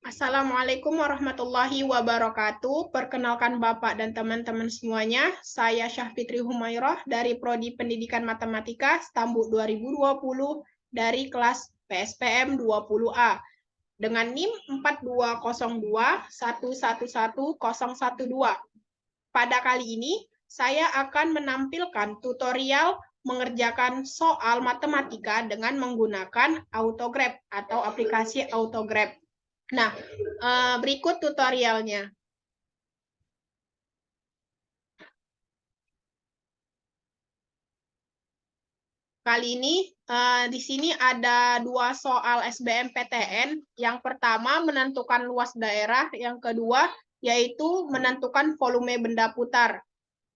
Assalamualaikum warahmatullahi wabarakatuh. Perkenalkan Bapak dan teman-teman semuanya. Saya Syahfitri Humairah dari Prodi Pendidikan Matematika Stambuk 2020 dari kelas PSPM 20A dengan NIM 4202111012. Pada kali ini saya akan menampilkan tutorial mengerjakan soal matematika dengan menggunakan Autograph atau aplikasi Autograph. Nah, berikut tutorialnya. Kali ini di sini ada dua soal SBMPTN. Yang pertama menentukan luas daerah, yang kedua yaitu menentukan volume benda putar.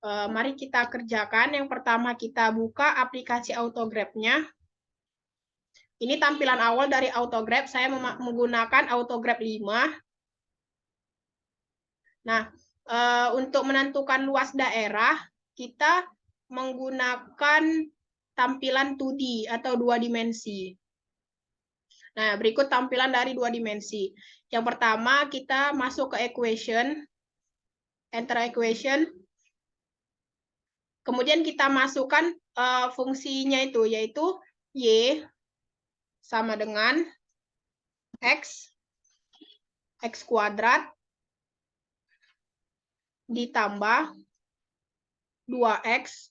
Mari kita kerjakan. Yang pertama kita buka aplikasi Autograph-nya. Ini tampilan awal dari Autograph. Saya menggunakan Autograph 5. Nah, untuk menentukan luas daerah, kita menggunakan tampilan 2D atau dua dimensi. Nah, berikut tampilan dari dua dimensi. Yang pertama, kita masuk ke equation, enter equation. Kemudian kita masukkan fungsinya itu, yaitu Y sama dengan X kuadrat ditambah 2X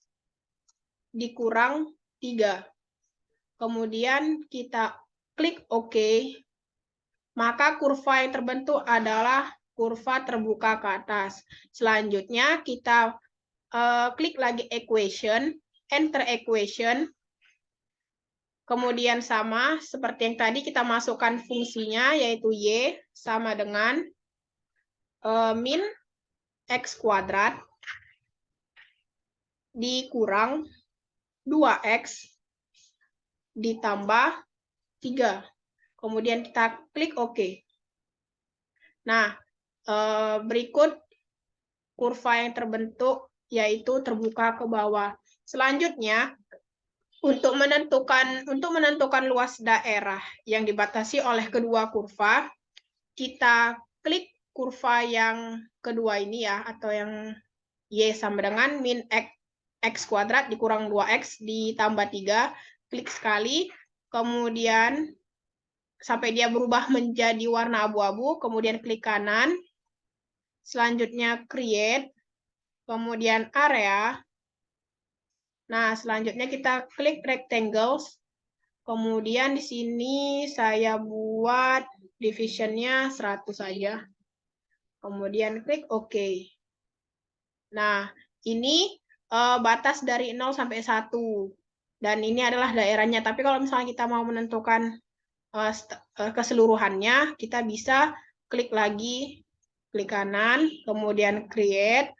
dikurang 3. Kemudian kita klik OK, maka kurva yang terbentuk adalah kurva terbuka ke atas. Selanjutnya kita klik lagi equation, enter equation, kemudian sama seperti yang tadi kita masukkan fungsinya, yaitu Y sama dengan min X kuadrat dikurang 2X ditambah 3. Kemudian kita klik OK. Nah, berikut kurva yang terbentuk yaitu terbuka ke bawah. Selanjutnya, untuk menentukan luas daerah yang dibatasi oleh kedua kurva, kita klik kurva yang kedua ini ya, atau yang Y sama dengan min X kuadrat dikurang 2X ditambah 3. Klik sekali, kemudian sampai dia berubah menjadi warna abu-abu, kemudian klik kanan, selanjutnya create, kemudian area. Nah, selanjutnya kita klik rectangles, kemudian di sini saya buat divisionnya 100 saja, kemudian klik OK. Nah, ini batas dari 0 sampai 1, dan ini adalah daerahnya. Tapi kalau misalnya kita mau menentukan keseluruhannya, kita bisa klik lagi, klik kanan, kemudian create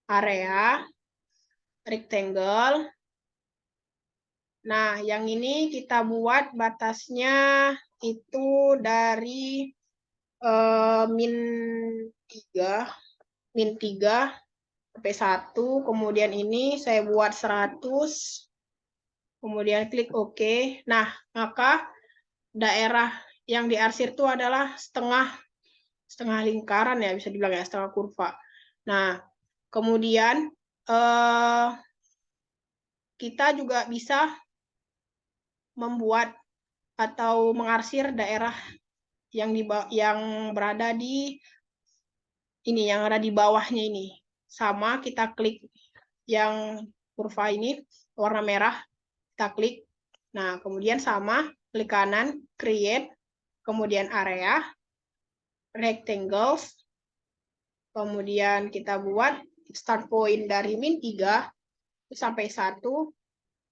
area, rectangle. Nah, yang ini kita buat batasnya itu dari min 3 sampai 1, kemudian ini saya buat 100, kemudian klik OK. Nah, maka daerah yang diarsir itu adalah setengah lingkaran ya, bisa dibilang ya, setengah kurva. Nah, kemudian kita juga bisa membuat atau mengarsir daerah yang berada di ini, yang ada di bawahnya ini. Sama, kita klik yang kurva ini warna merah, kita klik. Nah, kemudian sama, klik kanan, create, kemudian area, rectangles, kemudian kita buat start point dari min 3 sampai 1,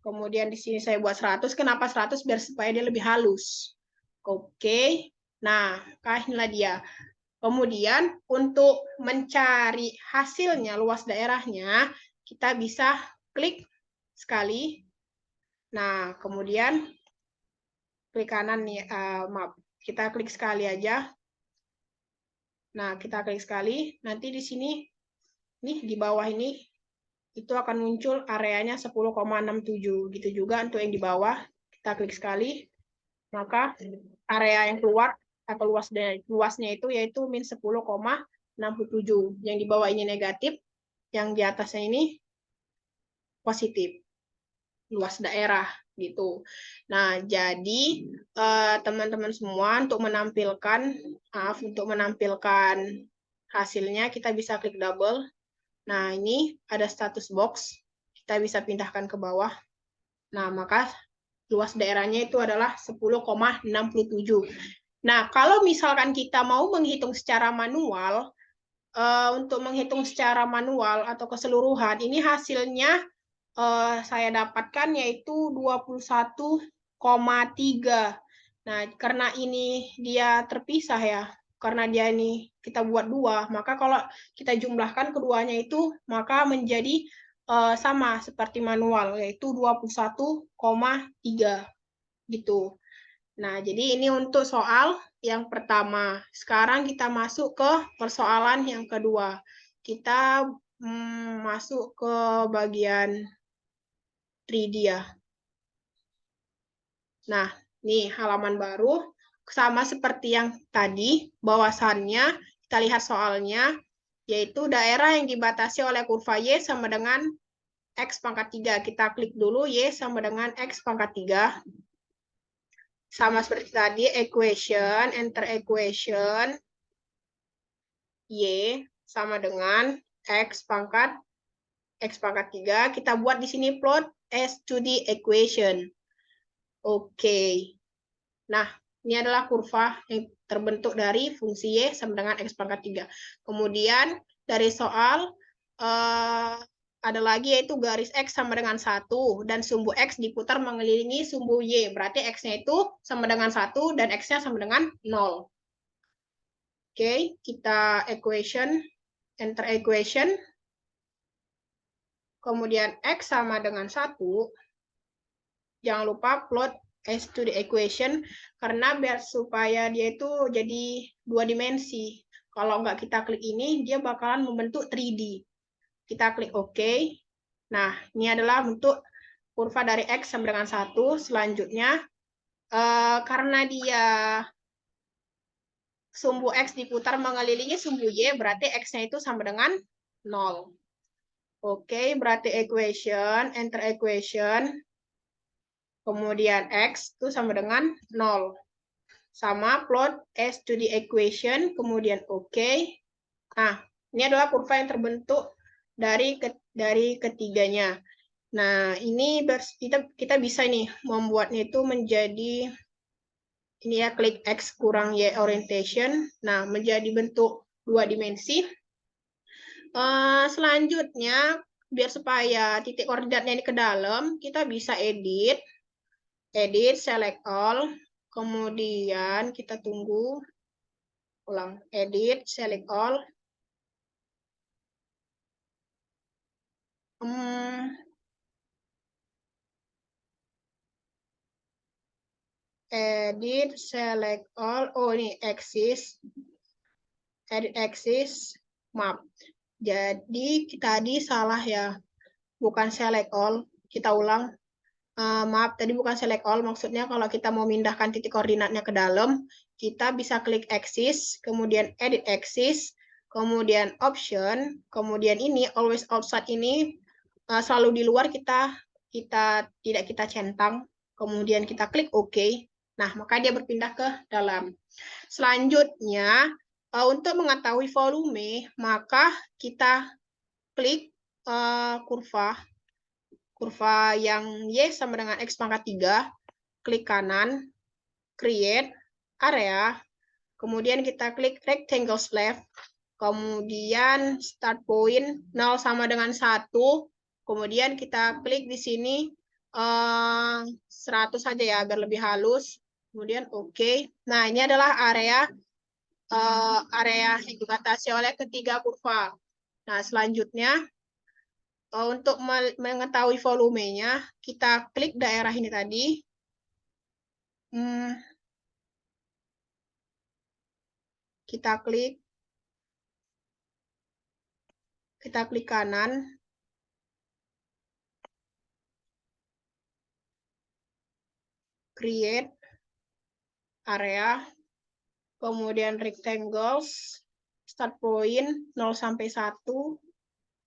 kemudian di sini saya buat 100. Kenapa 100? Biar supaya dia lebih halus. Oke, nah, inilah dia. Kemudian untuk mencari hasilnya, luas daerahnya, kita bisa klik sekali. Nah, kemudian klik kanan nih, maaf, kita klik sekali aja. Nah, kita klik sekali, nanti di sini, nih di bawah ini, itu akan muncul areanya 10,67. Gitu juga untuk yang di bawah, kita klik sekali, maka area yang keluar atau luasnya itu yaitu min 10,67. Yang di bawah ini negatif, yang di atasnya ini positif. Luas daerah gitu. Nah, jadi teman-teman semua untuk menampilkan hasilnya kita bisa klik double. Nah, ini ada status box. Kita bisa pindahkan ke bawah. Nah, maka luas daerahnya itu adalah 10,67. Nah, kalau misalkan kita mau menghitung secara manual, untuk menghitung secara manual atau keseluruhan, ini hasilnya saya dapatkan yaitu 21,3. Nah, karena ini dia terpisah ya, karena dia ini kita buat dua, maka kalau kita jumlahkan keduanya itu, maka menjadi sama seperti manual, yaitu 21,3 gitu. Nah, jadi ini untuk soal yang pertama. Sekarang kita masuk ke persoalan yang kedua. Kita masuk ke bagian 3D ya. Nah, nih halaman baru sama seperti yang tadi, bahwasannya kita lihat soalnya, yaitu daerah yang dibatasi oleh kurva Y sama dengan X pangkat 3. Kita klik dulu Y sama dengan X pangkat 3. Sama seperti tadi, enter equation, Y sama dengan X pangkat 3. Kita buat di sini plot S to the equation. Oke. Nah, ini adalah kurva yang terbentuk dari fungsi Y sama dengan X pangkat 3. Kemudian dari soal ada lagi yaitu garis X sama dengan 1 dan sumbu X diputar mengelilingi sumbu Y. Berarti X-nya itu sama dengan 1 dan X-nya sama dengan 0. Oke, kita enter equation. Kemudian X sama dengan 1. Jangan lupa plot S to the equation, karena biar supaya dia itu jadi 2 dimensi. Kalau nggak kita klik ini, dia bakalan membentuk 3D. Kita klik OK. Nah, ini adalah bentuk kurva dari X sama dengan 1. Selanjutnya, karena dia sumbu X diputar mengelilingi sumbu Y, berarti X-nya itu sama dengan 0. Oke, berarti enter equation, kemudian X itu sama dengan 0. Sama plot S to the equation, kemudian OK. Nah, ini adalah kurva yang terbentuk dari ketiganya. Nah, ini kita bisa nih membuatnya itu menjadi, ini ya, klik X kurang Y orientation. Nah, menjadi bentuk 2 dimensi. Selanjutnya, biar supaya titik koordinatnya ini ke dalam, kita bisa edit, select all, kemudian kita tunggu, ulang, edit, select all, edit, select all, oh ini axis, edit axis, map. Jadi tadi salah ya, bukan select all, kita ulang. Maaf, tadi bukan select all, maksudnya kalau kita mau mindahkan titik koordinatnya ke dalam, kita bisa klik axis, kemudian edit axis, kemudian option, kemudian ini always outside ini selalu di luar, tidak kita centang, kemudian kita klik OK. Nah, maka dia berpindah ke dalam. Selanjutnya, untuk mengetahui volume, maka kita klik kurva yang Y sama dengan X pangkat 3, klik kanan, create, area, kemudian kita klik rectangle left, kemudian start point 0 sama dengan 1, kemudian kita klik di sini 100 saja ya, agar lebih halus, kemudian OK. Nah, ini adalah area yang dibatasi oleh ketiga kurva. Nah, selanjutnya, untuk mengetahui volumenya, kita klik daerah ini tadi. Kita klik kanan. Create area. kemudian rectangles, start point 0 sampai 1,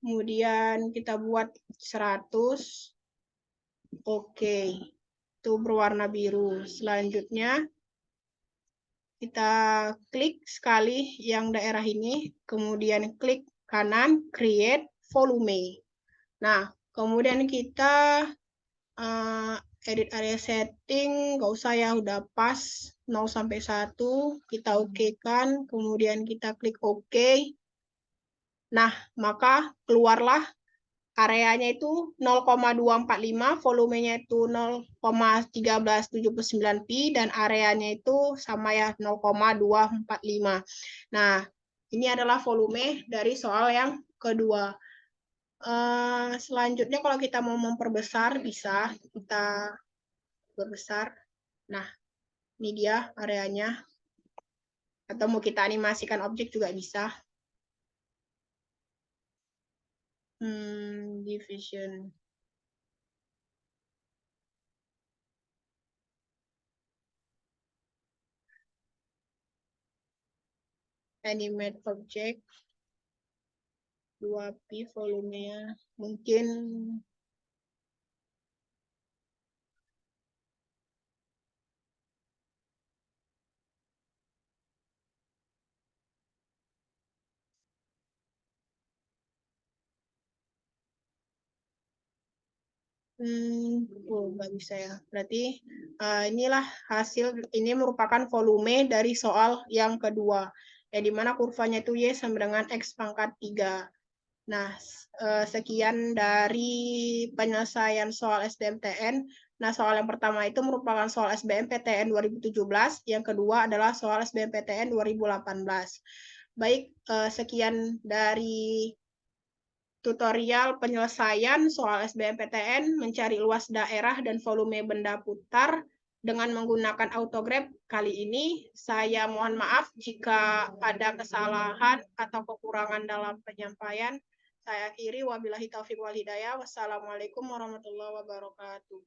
kemudian kita buat 100, oke, itu berwarna biru. Selanjutnya, kita klik sekali yang daerah ini, kemudian klik kanan, create volume. Nah, kemudian kita edit area setting, nggak usah ya, udah pas 0 sampai 1, kita oke-kan, kemudian kita klik OK. Nah, maka keluarlah areanya itu 0,245, volumenya itu 0,1379 pi, dan areanya itu sama ya, 0,245. Nah, ini adalah volume dari soal yang kedua. Selanjutnya kalau kita mau memperbesar, bisa kita perbesar. Nah, ini dia areanya. Atau mau kita animasikan objek juga bisa. Division. Animate object. 2pi volumenya. Mungkin nggak bisa ya. Berarti inilah hasil, ini merupakan volume dari soal yang kedua. Ya, di mana kurvanya itu Y sama dengan X pangkat 3. Nah, sekian dari penyelesaian soal SBMPTN. Nah, soal yang pertama itu merupakan soal SBMPTN 2017, yang kedua adalah soal SBMPTN 2018. Baik, sekian dari tutorial penyelesaian soal SBMPTN mencari luas daerah dan volume benda putar dengan menggunakan autograph. Kali ini saya mohon maaf jika ada kesalahan atau kekurangan dalam penyampaian. Saya akhiri, wabillahi taufiq wal hidayah. Wassalamualaikum warahmatullahi wabarakatuh.